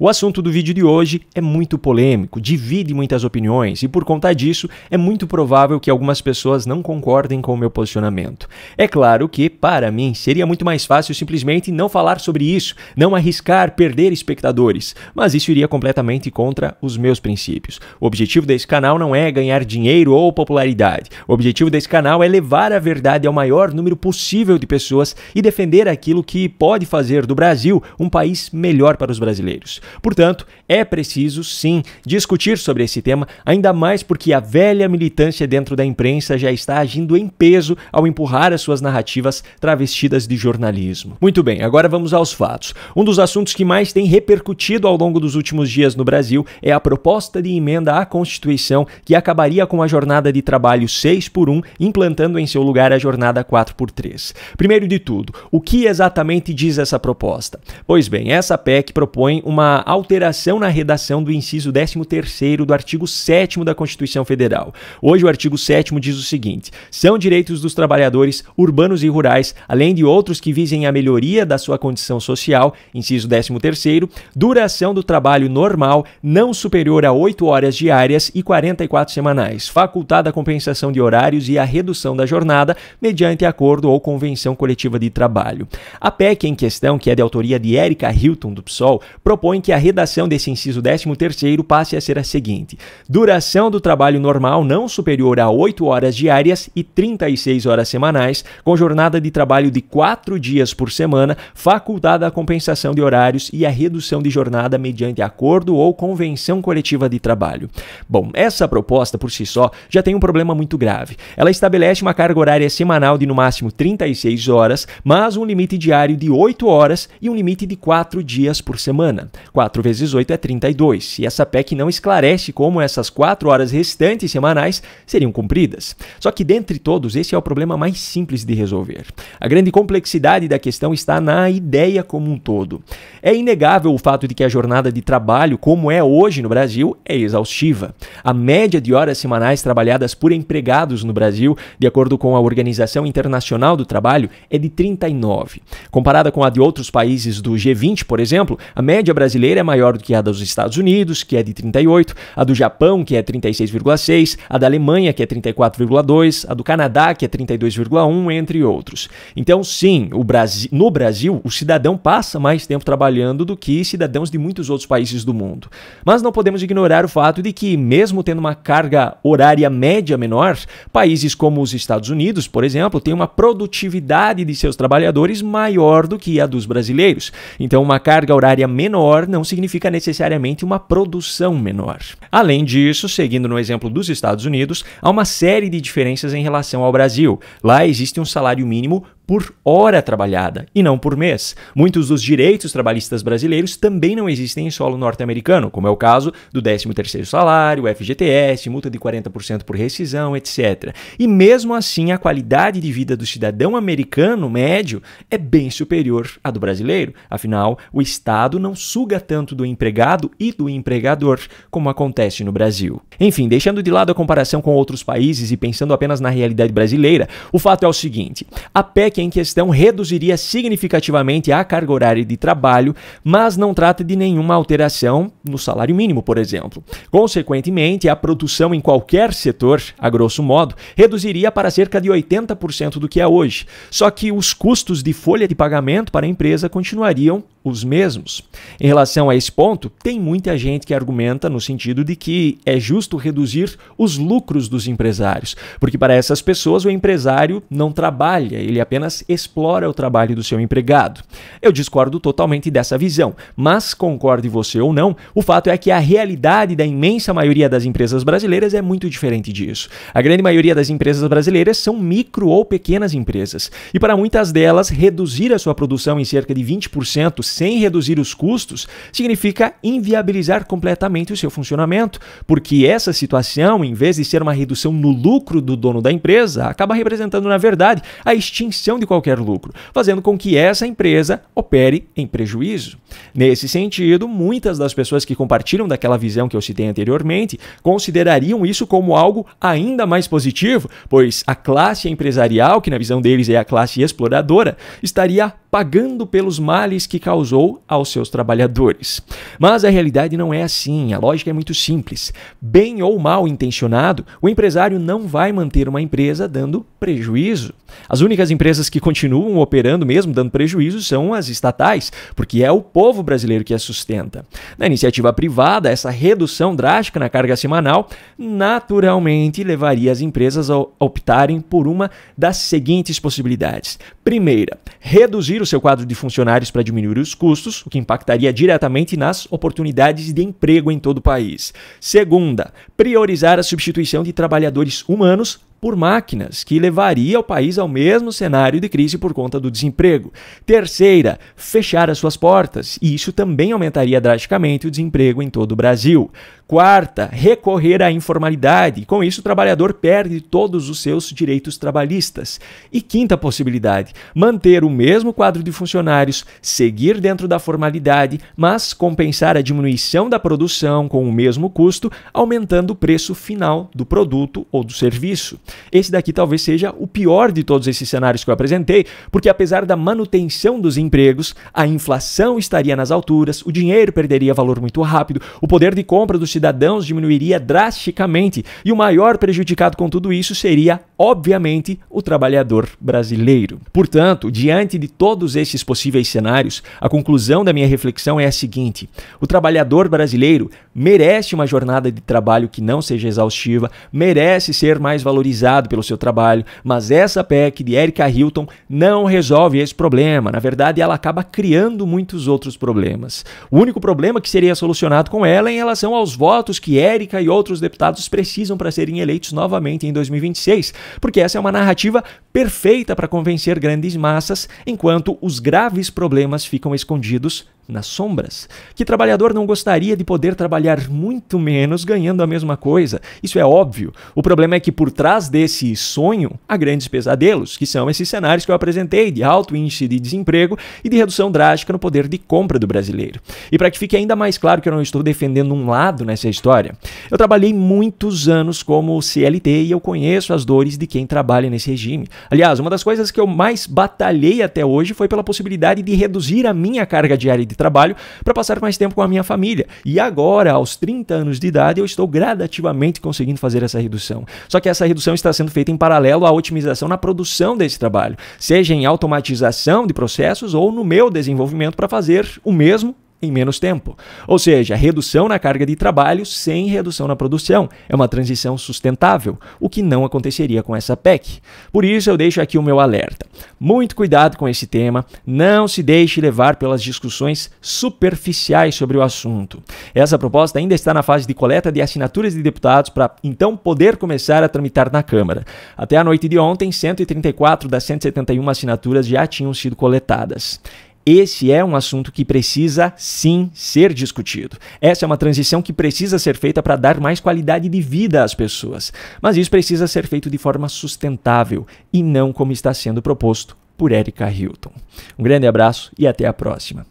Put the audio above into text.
O assunto do vídeo de hoje é muito polêmico, divide muitas opiniões e por conta disso é muito provável que algumas pessoas não concordem com o meu posicionamento. É claro que, para mim, seria muito mais fácil simplesmente não falar sobre isso, não arriscar perder espectadores, mas isso iria completamente contra os meus princípios. O objetivo desse canal não é ganhar dinheiro ou popularidade. O objetivo desse canal é levar a verdade ao maior número possível de pessoas e defender aquilo que pode fazer do Brasil um país melhor para os brasileiros. Portanto, é preciso, sim, discutir sobre esse tema, ainda mais porque a velha militância dentro da imprensa já está agindo em peso ao empurrar as suas narrativas travestidas de jornalismo. Muito bem, agora vamos aos fatos. Um dos assuntos que mais tem repercutido ao longo dos últimos dias no Brasil é a proposta de emenda à Constituição que acabaria com a jornada de trabalho 6x1, implantando em seu lugar a jornada 4x3. Primeiro de tudo, o que exatamente diz essa proposta? Pois bem, essa PEC propõe uma alteração na redação do inciso 13º do artigo 7º da Constituição Federal. Hoje o artigo 7º diz o seguinte: são direitos dos trabalhadores urbanos e rurais, além de outros que visem a melhoria da sua condição social, inciso 13º, duração do trabalho normal não superior a 8 horas diárias e 44 semanais, facultada a compensação de horários e a redução da jornada mediante acordo ou convenção coletiva de trabalho. A PEC em questão, que é de autoria de Érica Hilton, do PSOL, propõe que a redação desse inciso 13º passe a ser a seguinte: duração do trabalho normal não superior a 8 horas diárias e 36 horas semanais, com jornada de trabalho de 4 dias por semana, facultada a compensação de horários e a redução de jornada mediante acordo ou convenção coletiva de trabalho. Bom, essa proposta por si só já tem um problema muito grave. Ela estabelece uma carga horária semanal de no máximo 36 horas, mas um limite diário de 8 horas e um limite de 4 dias por semana. 4 vezes 8 é 32, e essa PEC não esclarece como essas 4 horas restantes semanais seriam cumpridas. Só que dentre todos, esse é o problema mais simples de resolver. A grande complexidade da questão está na ideia como um todo. É inegável o fato de que a jornada de trabalho, como é hoje no Brasil, é exaustiva. A média de horas semanais trabalhadas por empregados no Brasil, de acordo com a Organização Internacional do Trabalho, é de 39. Comparada com a de outros países do G20, por exemplo, a média brasileira é maior do que a dos Estados Unidos, que é de 38, a do Japão, que é 36,6, a da Alemanha, que é 34,2, a do Canadá, que é 32,1, entre outros. Então, sim, no Brasil, o cidadão passa mais tempo trabalhando do que cidadãos de muitos outros países do mundo. Mas não podemos ignorar o fato de que, mesmo tendo uma carga horária média menor, países como os Estados Unidos, por exemplo, têm uma produtividade de seus trabalhadores maior do que a dos brasileiros. Então, uma carga horária menor não significa necessariamente uma produção menor. Além disso, seguindo no exemplo dos Estados Unidos, há uma série de diferenças em relação ao Brasil. Lá existe um salário mínimo por hora trabalhada e não por mês. Muitos dos direitos trabalhistas brasileiros também não existem em solo norte-americano, como é o caso do 13º salário, FGTS, multa de 40% por rescisão, etc. E mesmo assim, a qualidade de vida do cidadão americano médio é bem superior à do brasileiro. Afinal, o Estado não suga tanto do empregado e do empregador como acontece no Brasil. Enfim, deixando de lado a comparação com outros países e pensando apenas na realidade brasileira, o fato é o seguinte: a PEC em questão reduziria significativamente a carga horária de trabalho, mas não trata de nenhuma alteração no salário mínimo, por exemplo. Consequentemente, a produção em qualquer setor, a grosso modo, reduziria para cerca de 80% do que é hoje. Só que os custos de folha de pagamento para a empresa continuariam os mesmos. Em relação a esse ponto, tem muita gente que argumenta no sentido de que é justo reduzir os lucros dos empresários, porque para essas pessoas o empresário não trabalha, ele apenas explora o trabalho do seu empregado. Eu discordo totalmente dessa visão, mas concorde você ou não, o fato é que a realidade da imensa maioria das empresas brasileiras é muito diferente disso. A grande maioria das empresas brasileiras são micro ou pequenas empresas, e para muitas delas, reduzir a sua produção em cerca de 20% sem reduzir os custos significa inviabilizar completamente o seu funcionamento, porque essa situação, em vez de ser uma redução no lucro do dono da empresa, acaba representando, na verdade, a extinção de qualquer lucro, fazendo com que essa empresa opere em prejuízo. Nesse sentido, muitas das pessoas que compartilham daquela visão que eu citei anteriormente considerariam isso como algo ainda mais positivo, pois a classe empresarial, que na visão deles é a classe exploradora, estaria pagando pelos males que causou aos seus trabalhadores. Mas a realidade não é assim, a lógica é muito simples. Bem ou mal intencionado, o empresário não vai manter uma empresa dando prejuízo. As únicas empresas que continuam operando mesmo dando prejuízo são as estatais, porque é o povo brasileiro que as sustenta. Na iniciativa privada, essa redução drástica na carga semanal naturalmente levaria as empresas a optarem por uma das seguintes possibilidades. Primeira, reduzir o seu quadro de funcionários para diminuir os custos, o que impactaria diretamente nas oportunidades de emprego em todo o país. Segunda, priorizar a substituição de trabalhadores humanos por máquinas, que levaria o país ao mesmo cenário de crise por conta do desemprego. Terceira, fechar as suas portas, e isso também aumentaria drasticamente o desemprego em todo o Brasil. Quarta, recorrer à informalidade, com isso o trabalhador perde todos os seus direitos trabalhistas. E quinta possibilidade, manter o mesmo quadro de funcionários, seguir dentro da formalidade, mas compensar a diminuição da produção com o mesmo custo, aumentando o preço final do produto ou do serviço. Esse daqui talvez seja o pior de todos esses cenários que eu apresentei, porque apesar da manutenção dos empregos, a inflação estaria nas alturas, o dinheiro perderia valor muito rápido, o poder de compra dos cidadãos diminuiria drasticamente e o maior prejudicado com tudo isso seria, obviamente, o trabalhador brasileiro. Portanto, diante de todos esses possíveis cenários, a conclusão da minha reflexão é a seguinte: o trabalhador brasileiro merece uma jornada de trabalho que não seja exaustiva, merece ser mais valorizado pelo seu trabalho, mas essa PEC de Erika Hilton não resolve esse problema. Na verdade, ela acaba criando muitos outros problemas. O único problema que seria solucionado com ela é em relação aos votos que Erika e outros deputados precisam para serem eleitos novamente em 2026, porque essa é uma narrativa perfeita para convencer grandes massas, enquanto os graves problemas ficam escondidos nas sombras. Que trabalhador não gostaria de poder trabalhar muito menos ganhando a mesma coisa? Isso é óbvio. O problema é que por trás desse sonho há grandes pesadelos, que são esses cenários que eu apresentei de alto índice de desemprego e de redução drástica no poder de compra do brasileiro. E para que fique ainda mais claro que eu não estou defendendo um lado nessa história, eu trabalhei muitos anos como CLT e eu conheço as dores de quem trabalha nesse regime. Aliás, uma das coisas que eu mais batalhei até hoje foi pela possibilidade de reduzir a minha carga diária de trabalho para passar mais tempo com a minha família. E agora, aos 30 anos de idade, eu estou gradativamente conseguindo fazer essa redução. Só que essa redução está sendo feita em paralelo à otimização na produção desse trabalho, seja em automatização de processos ou no meu desenvolvimento para fazer o mesmo em menos tempo. Ou seja, redução na carga de trabalho sem redução na produção. É uma transição sustentável, o que não aconteceria com essa PEC. Por isso eu deixo aqui o meu alerta. Muito cuidado com esse tema, não se deixe levar pelas discussões superficiais sobre o assunto. Essa proposta ainda está na fase de coleta de assinaturas de deputados para então poder começar a tramitar na Câmara. Até a noite de ontem, 134 das 171 assinaturas já tinham sido coletadas. Esse é um assunto que precisa, sim, ser discutido. Essa é uma transição que precisa ser feita para dar mais qualidade de vida às pessoas. Mas isso precisa ser feito de forma sustentável e não como está sendo proposto por Erika Hilton. Um grande abraço e até a próxima.